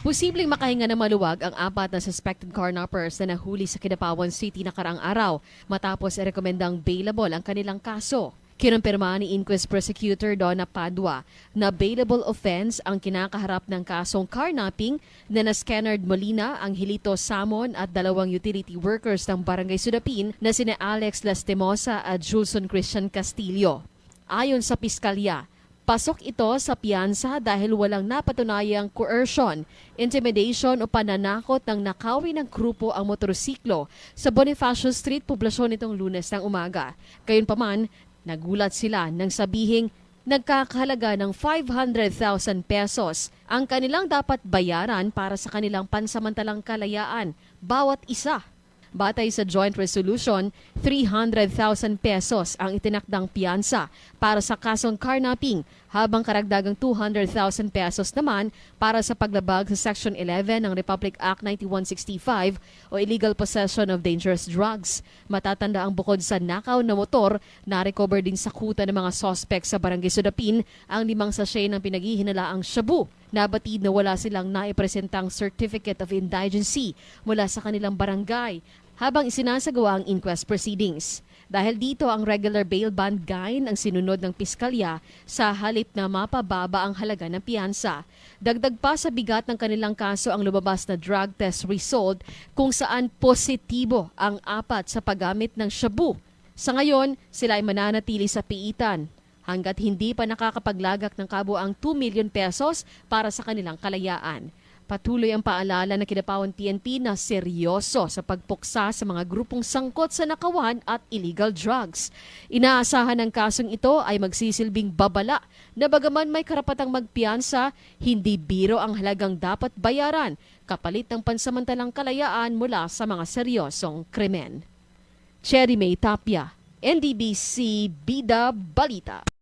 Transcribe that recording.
Posibleng makahinga na maluwag ang apat na suspected carnappers na nahuli sa Kidapawan City nakaraang araw matapos rekomendang bailable ang kanilang kaso. Kinumpirma ni Inquest Prosecutor Donna Padua na bailable offense ang kinakaharap ng kasong carnapping na Skennard Molina, Angelito Samon at dalawang utility workers ng Barangay Sudapin na sina Alex Lastimosa at Julson Christian Castillo. Ayon sa piskalya, pasok ito sa piyansa dahil walang napatunayang coercion, intimidation o pananakot ng nakawi ng grupo ang motorsiklo sa Bonifacio Street, poblasyon nitong Lunes ng umaga. Gayunpaman, nagulat sila nang sabihing nagkakahalaga ng 500,000 pesos ang kanilang dapat bayaran para sa kanilang pansamantalang kalayaan bawat isa. Batay sa joint resolution, 300,000 pesos ang itinakdang piyansa para sa kasong carnapping habang karagdagang 200,000 pesos naman para sa paglabag sa Section 11 ng Republic Act 9165 o illegal possession of dangerous drugs. Matatanda ang bukod sa nakaw na motor, na-recover din sa kuta ng mga suspect sa Barangay Sudapin ang 5 sachet ng pinaghihinalaang shabu. Nabatid na wala silang naipresentang Certificate of Indigency mula sa kanilang barangay habang isinasagawa ang inquest proceedings. Dahil dito ang regular bail bond guide ang sinunod ng piskalya sa halip na mapababa ang halaga ng piyansa. Dagdag pa sa bigat ng kanilang kaso ang lumabas na drug test result kung saan positibo ang 4 sa paggamit ng shabu. Sa ngayon, sila ay mananatili sa piitan hanggat hindi pa nakakapaglagak ng kabuang 2 million pesos para sa kanilang kalayaan. Patuloy ang paalala ng Kidapawan PNP na seryoso sa pagpuksa sa mga grupong sangkot sa nakawan at illegal drugs. Inaasahan ng kasong ito ay magsisilbing babala na bagaman may karapatang magpiyansa, hindi biro ang halagang dapat bayaran kapalit ng pansamantalang kalayaan mula sa mga seryosong krimen. Cherry May Tapia, NDBC Bida Balita.